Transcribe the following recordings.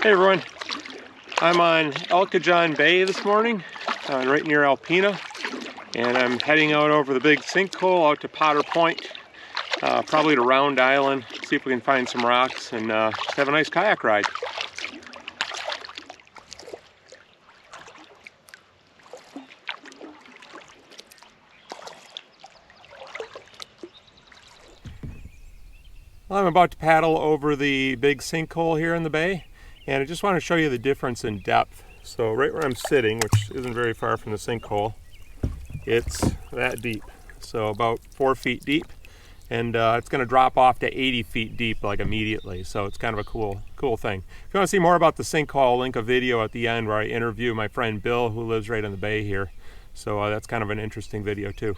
Hey everyone, I'm on Cajon Bay this morning, right near Alpena, and I'm heading out over the big sinkhole out to Potter Point, probably to Round Island, see if we can find some rocks and just have a nice kayak ride. Well, I'm about to paddle over the big sinkhole here in the bay, and I just want to show you the difference in depth. So right where I'm sitting, which isn't very far from the sinkhole, it's that deep. So about 4 feet deep, and it's going to drop off to 80 feet deep like immediately. So it's kind of a cool thing. If you want to see more about the sinkhole, I'll link a video at the end where I interview my friend Bill, who lives right in the bay here. So that's kind of an interesting video too.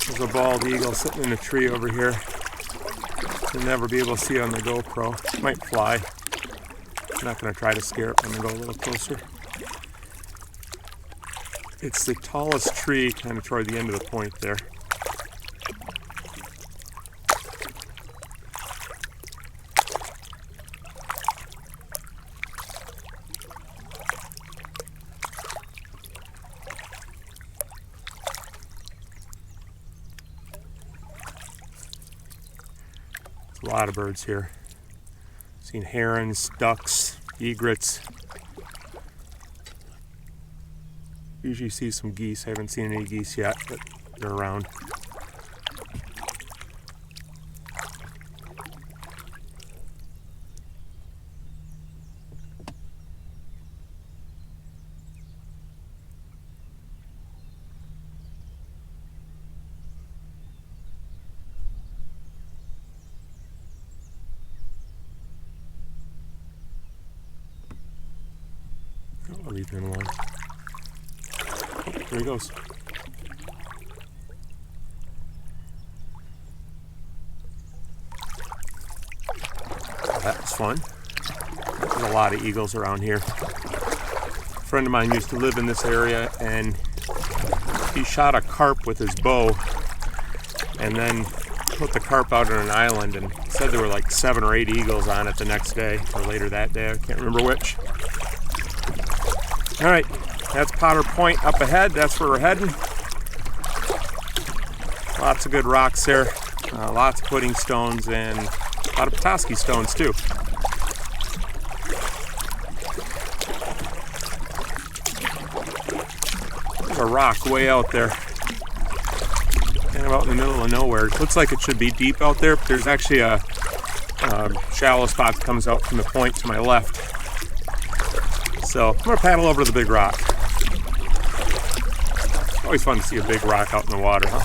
There's a bald eagle sitting in a tree over here. You'll never be able to see on the GoPro. It might fly. I'm not going to try to scare it. I'm going to go a little closer. It's the tallest tree kind of toward the end of the point there. A lot of birds here. Seen herons, ducks, egrets. Usually see some geese. I haven't seen any geese yet, but they're around. I'll leave him alone. Oh, there he goes. Oh, that was fun. There's a lot of eagles around here. A friend of mine used to live in this area, and he shot a carp with his bow and then put the carp out on an island and said there were like 7 or 8 eagles on it the next day, or later that day, I can't remember which. All right, that's Potter Point up ahead. That's where we're heading. Lots of good rocks there. Lots of puddingstones and a lot of Petoskey stones too. There's a rock way out there. Kind of out in the middle of nowhere. It looks like it should be deep out there, but there's actually a shallow spot that comes out from the point to my left. So I'm going to paddle over to the big rock. Always fun to see a big rock out in the water, huh?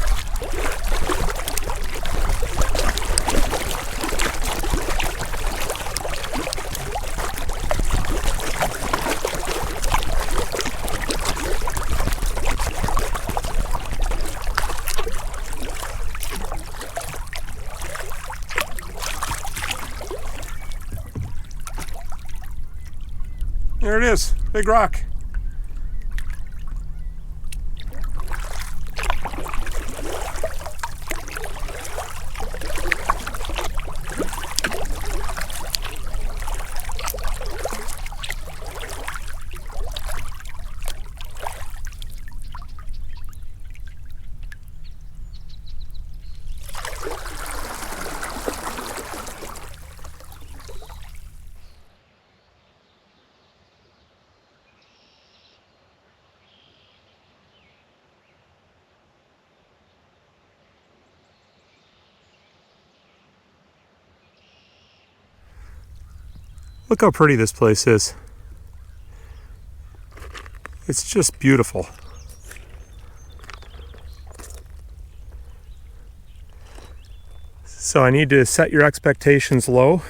There it is, big rock. Look how pretty this place is. It's just beautiful. So I need to set your expectations low.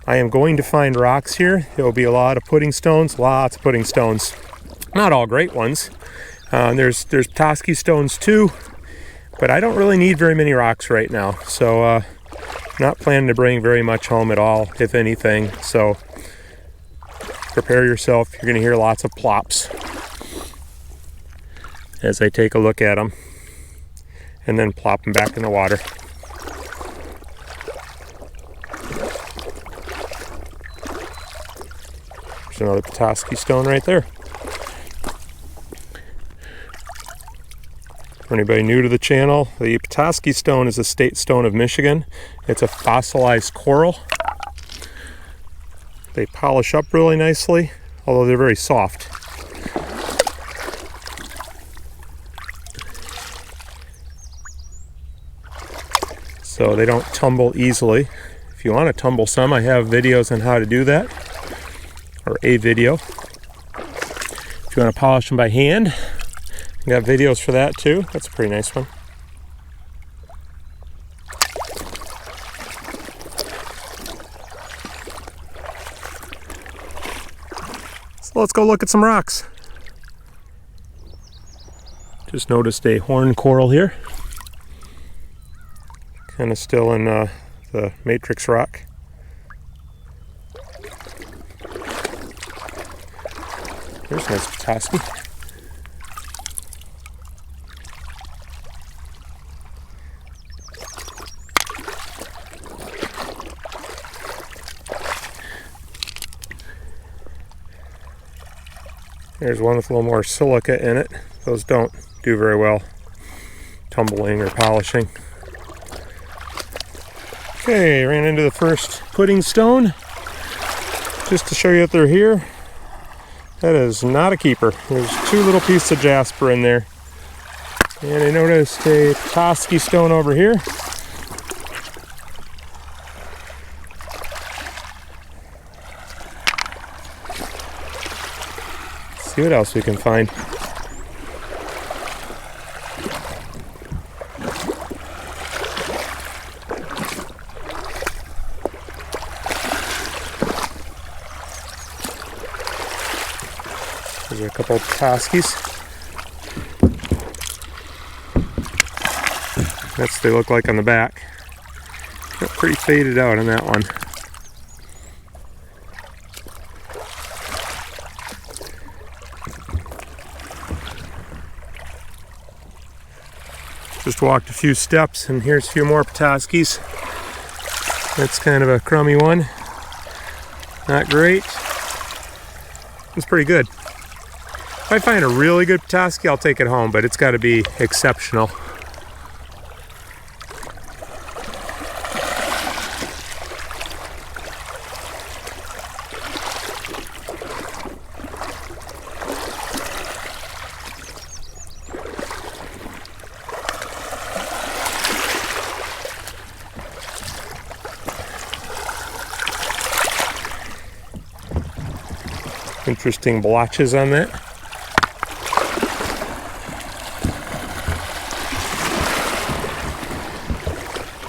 I am going to find rocks here. There will be a lot of puddingstones, lots of puddingstones. Not all great ones. There's Petoskey stones too, but I don't really need very many rocks right now. So not planning to bring very much home at all, if anything. So prepare yourself. You're going to hear lots of plops as I take a look at them and then plop them back in the water. There's another Petoskey stone right there. For anybody new to the channel, the Petoskey stone is a state stone of Michigan. It's a fossilized coral. They polish up really nicely, although they're very soft. So they don't tumble easily. If you want to tumble some, I have videos on how to do that, or a video. If you want to polish them by hand, I got videos for that too. That's a pretty nice one. So let's go look at some rocks. Just noticed a horn coral here. Kind of still in the matrix rock. There's a nice Petoskey. There's one with a little more silica in it. Those don't do very well tumbling or polishing. Okay, ran into the first pudding stone. Just to show you that they're here. That is not a keeper. There's two little pieces of jasper in there. And I noticed a Petoskey stone over here. See what else we can find. There's a couple of Petoskies. That's what they look like on the back. Got pretty faded out on that one. Just walked a few steps and here's a few more Petoskies. That's kind of a crummy one. Not great. It's pretty good. If I find a really good Petoskey, I'll take it home, but it's got to be exceptional. Interesting blotches on that.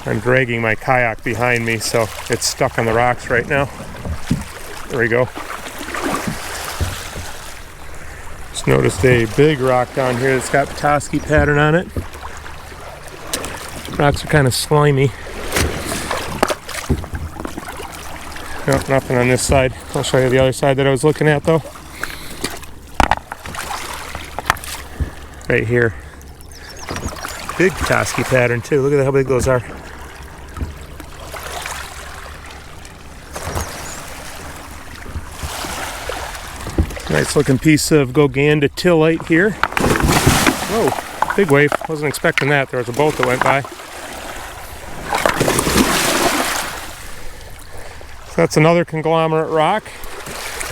I'm dragging my kayak behind me, so it's stuck on the rocks right now. There we go. Just noticed a big rock down here that's got Petoskey pattern on it. Rocks are kind of slimy. Nope, nothing on this side. I'll show you the other side that I was looking at though. Right here. Big Petoskey pattern too. Look at how big those are. Nice looking piece of Goganditillite here. Whoa, big wave. Wasn't expecting that. There was a boat that went by. So that's another conglomerate rock.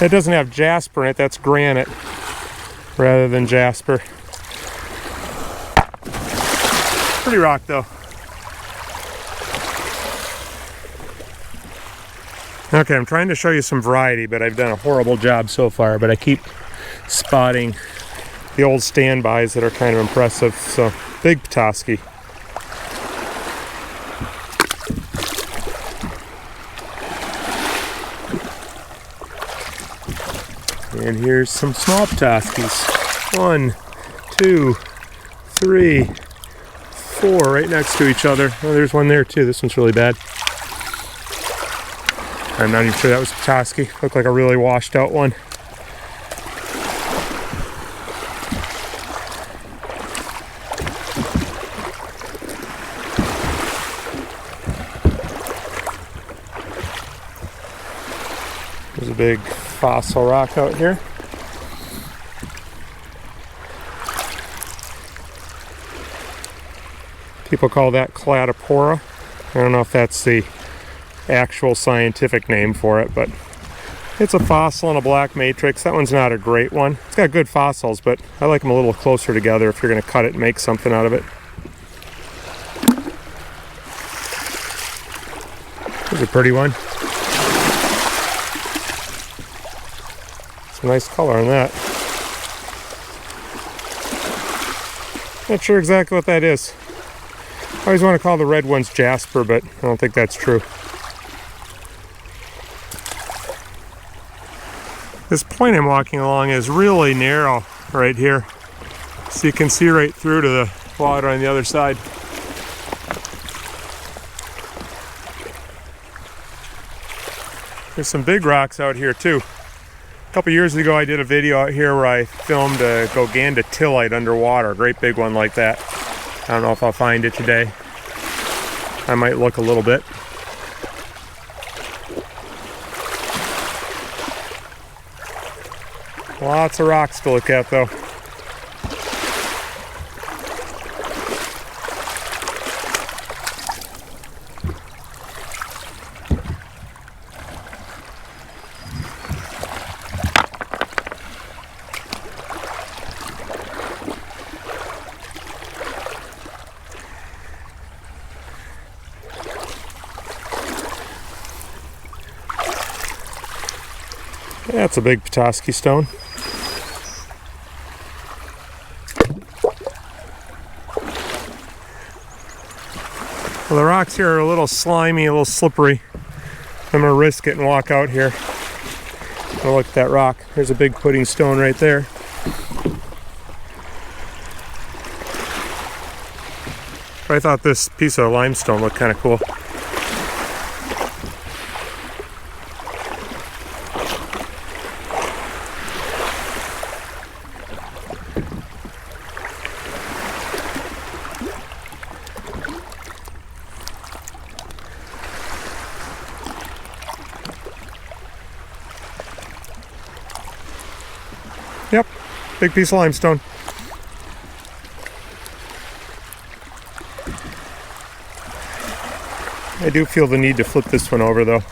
That doesn't have jasper in it. That's granite rather than jasper. Pretty rock though. Okay, I'm trying to show you some variety, but I've done a horrible job so far, but I keep spotting the old standbys that are kind of impressive. So, big Petoskey. And here's some small Petoskies. 1, 2, 3, 4 right next to each other. Oh, there's one there too. This one's really bad. I'm not even sure that was Petoskey. Looked like a really washed out one. There's a big fossil rock out here. People call that Cladopora. I don't know if that's the actual scientific name for it, but it's a fossil in a black matrix. That one's not a great one. It's got good fossils, but I like them a little closer together if you're going to cut it and make something out of it. Here's a pretty one. Some nice color on that. Not sure exactly what that is. I always want to call the red ones jasper, but I don't think that's true. This point I'm walking along is really narrow right here, so you can see right through to the water on the other side. There's some big rocks out here too. A couple years ago I did a video out here where I filmed a Goganda tillite underwater, a great big one like that. I don't know if I'll find it today. I might look a little bit. Lots of rocks to look at though. That's a big Petoskey stone. Well, the rocks here are a little slimy, a little slippery. I'm gonna risk it and walk out here. I'll look at that rock. There's a big pudding stone right there. But I thought this piece of limestone looked kind of cool. Yep, big piece of limestone. I do feel the need to flip this one over though.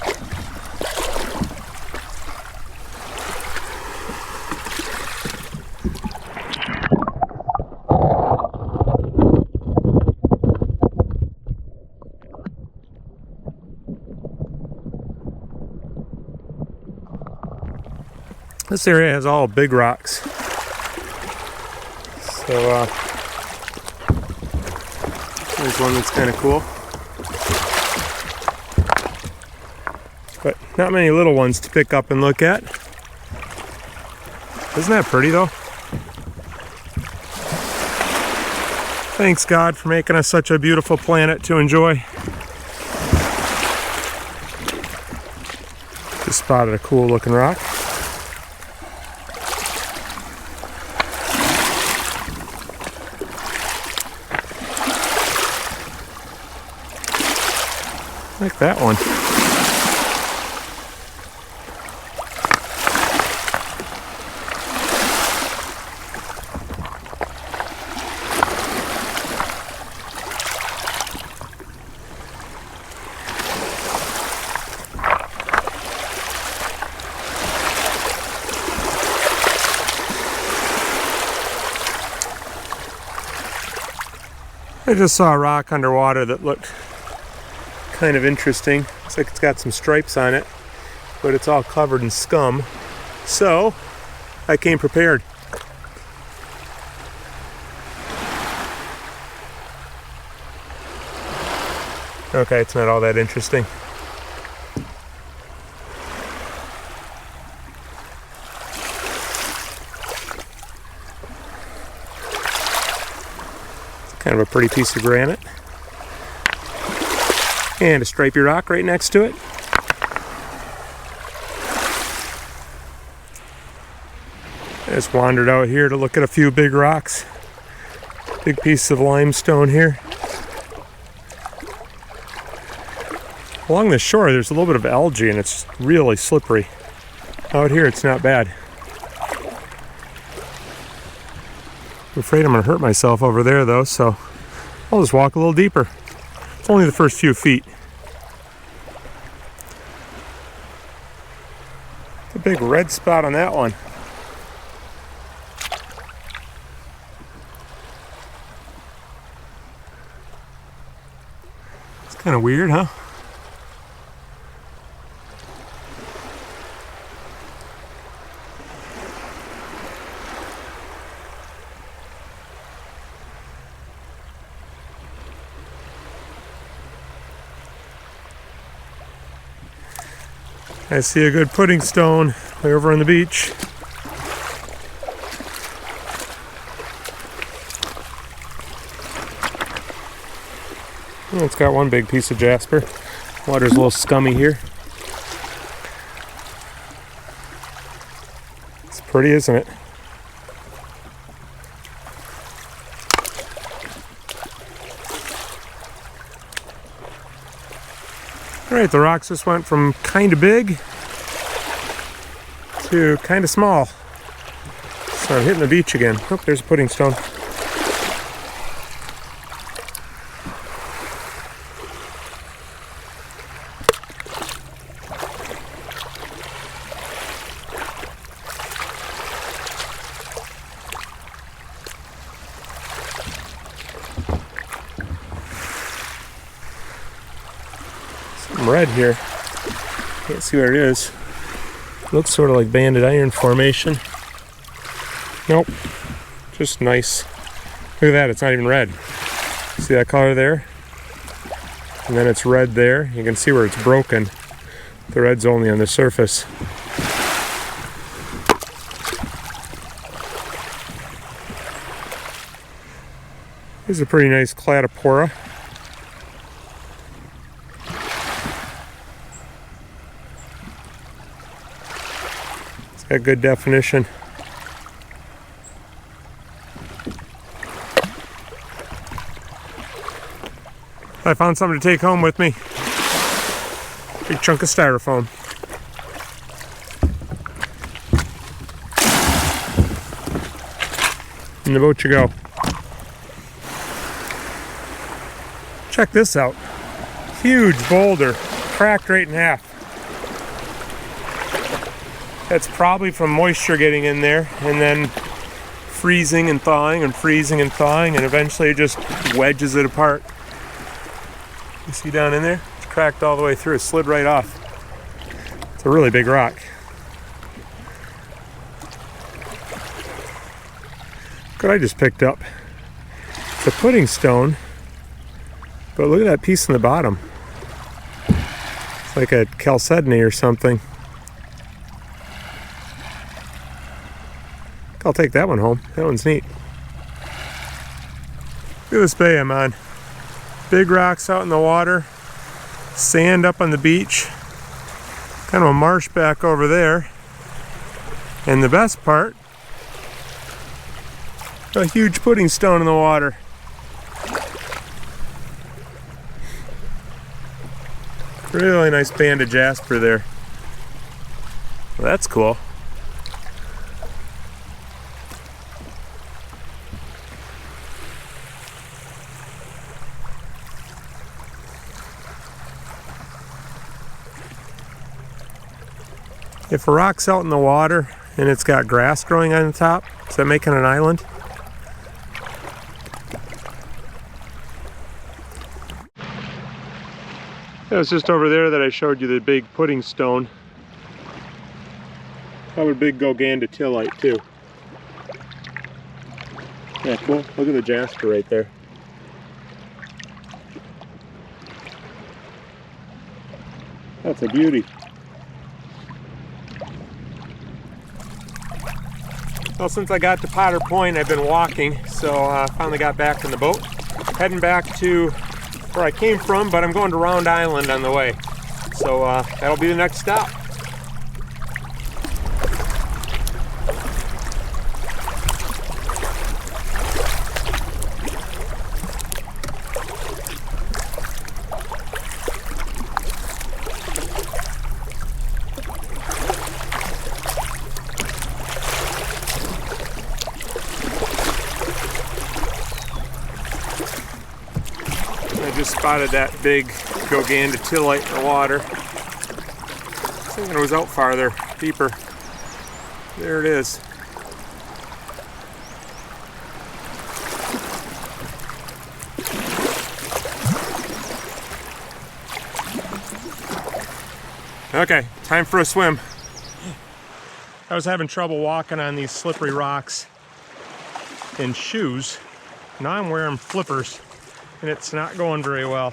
This area has all big rocks. So there's one that's kind of cool. But not many little ones to pick up and look at. Isn't that pretty though? Thanks God for making us such a beautiful planet to enjoy. Just spotted a cool looking rock. Like that one. I just saw a rock underwater that looked kind of interesting. Looks like it's got some stripes on it, but it's all covered in scum. So I came prepared. Okay, it's not all that interesting. It's kind of a pretty piece of granite. And a stripy rock right next to it. I just wandered out here to look at a few big rocks. Big piece of limestone here. Along the shore there's a little bit of algae and it's really slippery. Out here it's not bad. I'm afraid I'm going to hurt myself over there though, so I'll just walk a little deeper. It's only the first few feet. A big red spot on that one. It's kind of weird, huh? I see a good pudding stone way over on the beach. Oh, it's got one big piece of jasper. Water's a little scummy here. It's pretty, isn't it? Alright, the rocks just went from kind of big to kind of small. So I'm hitting the beach again. Oh, there's a pudding stone. Red here. Can't see where it is. Looks sort of like banded iron formation. Nope. Just nice. Look at that, it's not even red. See that color there? And then it's red there. You can see where it's broken. The red's only on the surface. Here's a pretty nice cladophora. A good definition. I found something to take home with me. Big chunk of styrofoam. In the boat you go. Check this out. Huge boulder, cracked right in half. That's probably from moisture getting in there and then freezing and thawing and freezing and thawing, and eventually it just wedges it apart. You see down in there? It's cracked all the way through. It slid right off. It's a really big rock. Look what I just picked up. It's a pudding stone, but look at that piece in the bottom. It's like a chalcedony or something. I'll take that one home. That one's neat. Look at this bay I'm on. Big rocks out in the water. Sand up on the beach. Kind of a marsh back over there. And the best part, a huge pudding stone in the water. Really nice band of jasper there. Well, that's cool. If a rock's out in the water and it's got grass growing on the top, is that making an island? It was just over there that I showed you the big pudding stone. Probably a big Gogandatillite too. Yeah, cool. Look at the jasper right there. That's a beauty. Well, since I got to Potter Point, I've been walking, so I finally got back in the boat. Heading back to where I came from, but I'm going to Round Island on the way. So that'll be the next stop. I just spotted that big Gogandatillite in the water. I was thinking it was out farther, deeper. There it is. Okay, time for a swim. I was having trouble walking on these slippery rocks in shoes. Now I'm wearing flippers, and it's not going very well.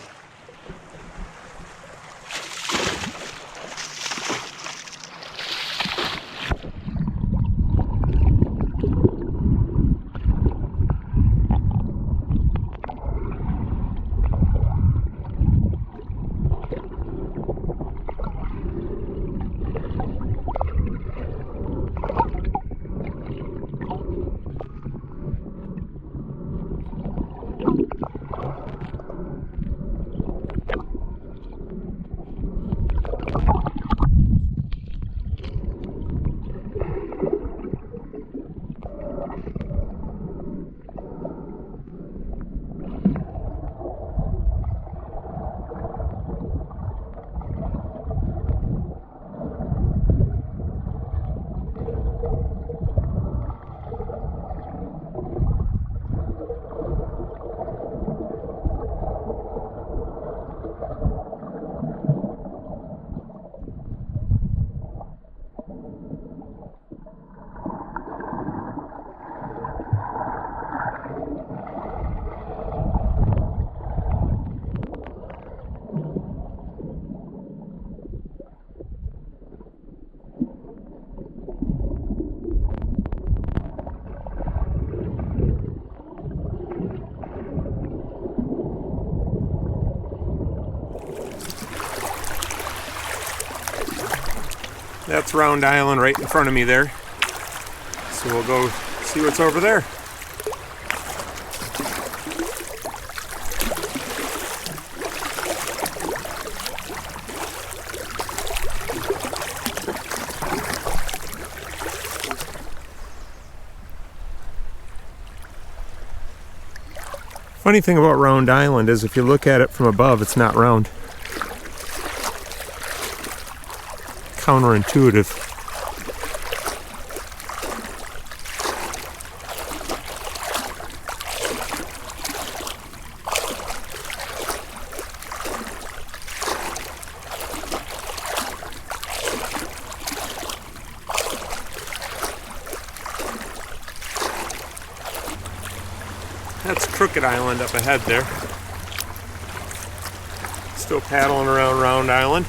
That's Round Island right in front of me there. So we'll go see what's over there. Funny thing about Round Island is if you look at it from above, it's not round. Counterintuitive. That's Crooked Island up ahead there. Still paddling around Round Island.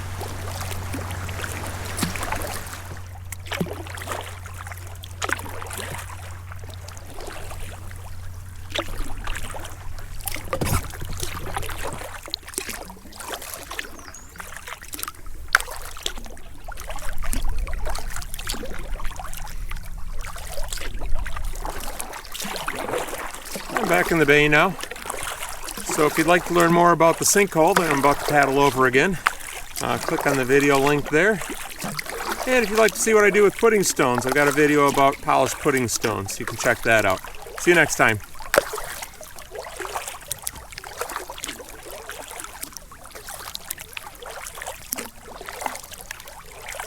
Back in the bay now. So if you'd like to learn more about the sinkhole that I'm about to paddle over again, click on the video link there. And if you'd like to see what I do with pudding stones, I've got a video about polished pudding stones. You can check that out. See you next time.